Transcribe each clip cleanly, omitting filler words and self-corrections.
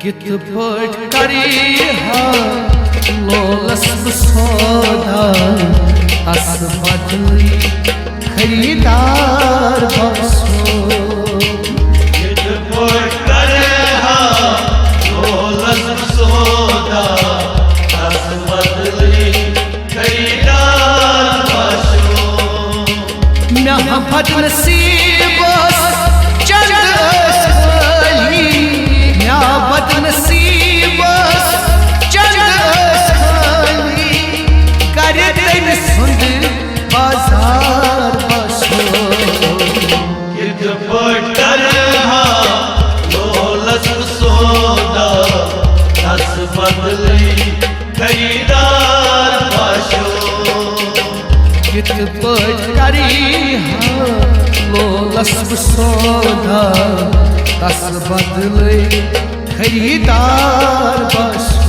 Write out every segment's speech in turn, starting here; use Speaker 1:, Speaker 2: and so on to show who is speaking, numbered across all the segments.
Speaker 1: कित पट करी लोलस सौदा अस बदली खरीदार बसो
Speaker 2: कित पट करे लोलस सौदा अस बदली खरीदार बसो
Speaker 1: म्या बदनसीब चंद बदनसीब चंद कर दिन सुंद बाजार बसो
Speaker 2: कित पट लोलस सौदा अस बदली खरीदार बसो
Speaker 1: कित पट करी लोलस सौदा अस बदली खरीदार बसो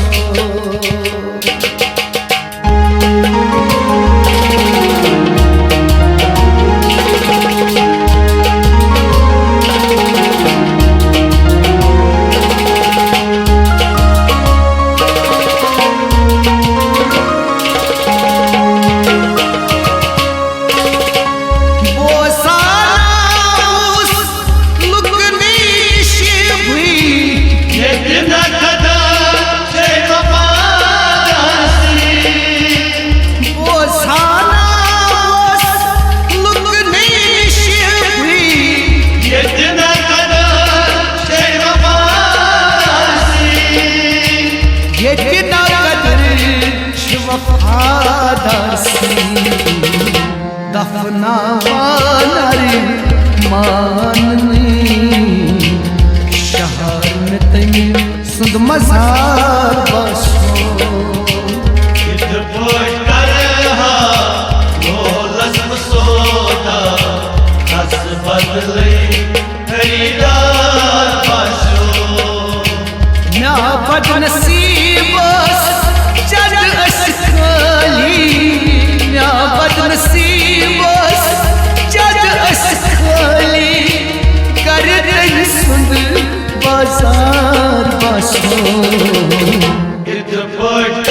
Speaker 1: दफना माननी शहर में तनी सुंद मजार बसो
Speaker 2: कित पट लोलस सौदा अस बदली खरीदार बसो
Speaker 1: म्या बदनसीब चंद असली म्या बदनसीब चंद असली कर दिन सुंद बाजार बसो
Speaker 2: कित पट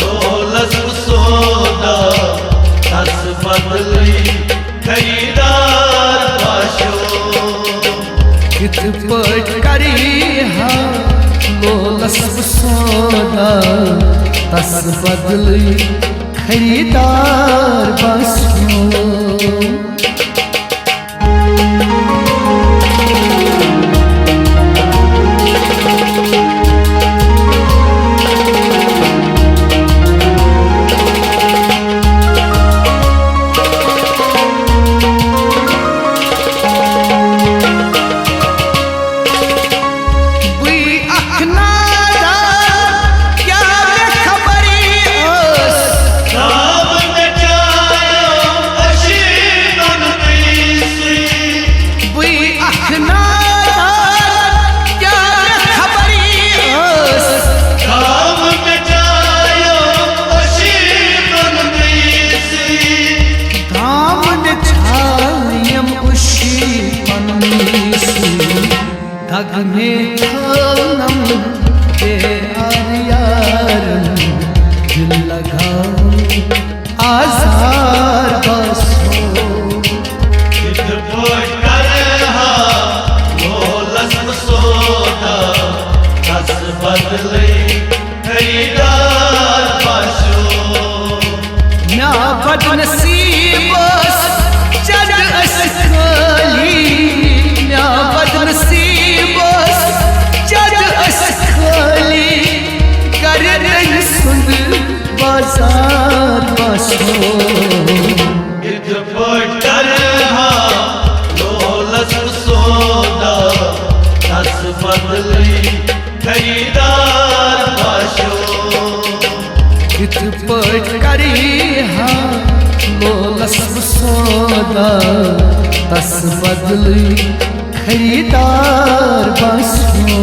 Speaker 2: लोलस सौदा अस बदली खरीदार बसो
Speaker 1: कित पट करी लोलस सौदा अस बदली खरीदार बसो धग में थानम के आरियारन दिल लगाओ आजार बसो
Speaker 2: कित पट लोलस सौदा अस बदली खरीदार बसो
Speaker 1: म्या बदनसीब चंद असली म्या बदनसीब चंद असली कर दिन सुंद बाजार बसो
Speaker 2: कित पट लोलस सौदा अस बदली खरीदार बसो
Speaker 1: कित पट करी लोलस सौदा अस बदली खरीदार बसो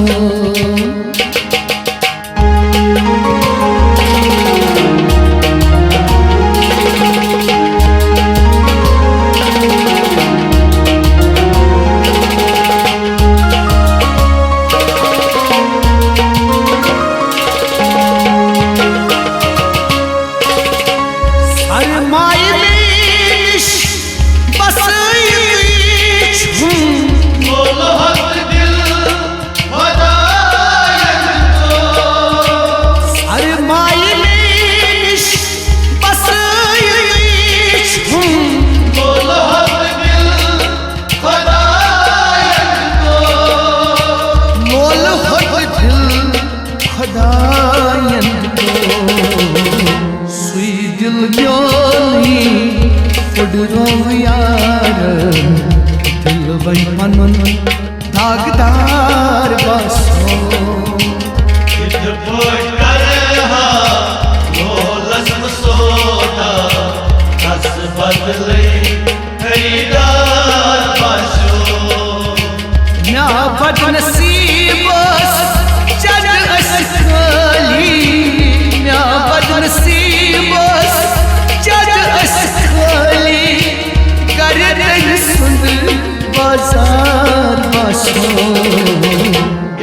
Speaker 1: बाजार बसो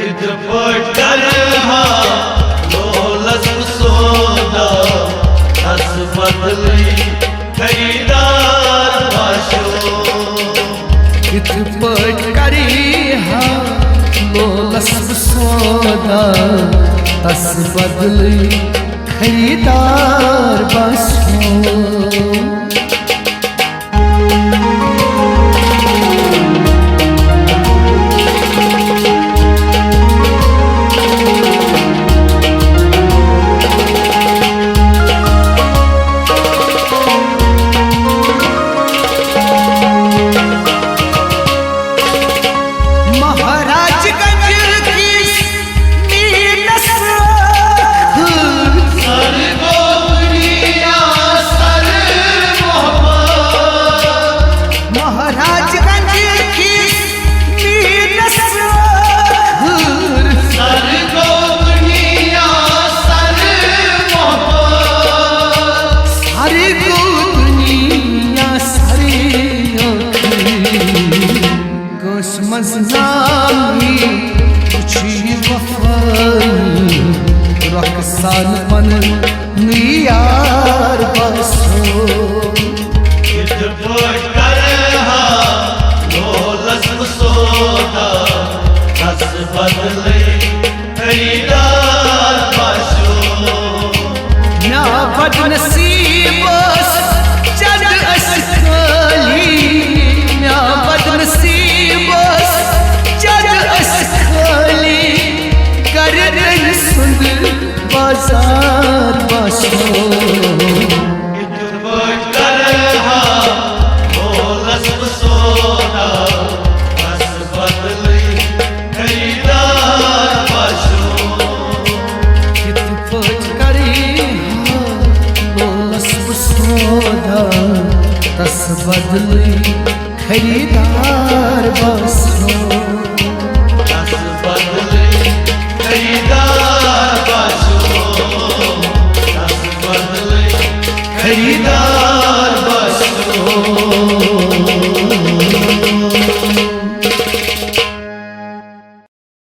Speaker 2: इत पटर लोलस सोदा दस बदली खरीदार बाशो
Speaker 1: इत पटकरी लोलस सोदा दस बदली खरीदार बसो मज़नामी कुछी वफ़ाई रक़सान मन नियार बसो
Speaker 2: इत पटर लोलस सोदा दस बदले खरीदार बाशो
Speaker 1: ना बदनसीब जद असली ना बदनसीब जद असली कर सुंदर बाजार बसो
Speaker 2: इत पटर लोलस सोदा दस बदले खरीदार बाशो
Speaker 1: इत पटकरी लोलस सोदा दस बदली खरीदार बसो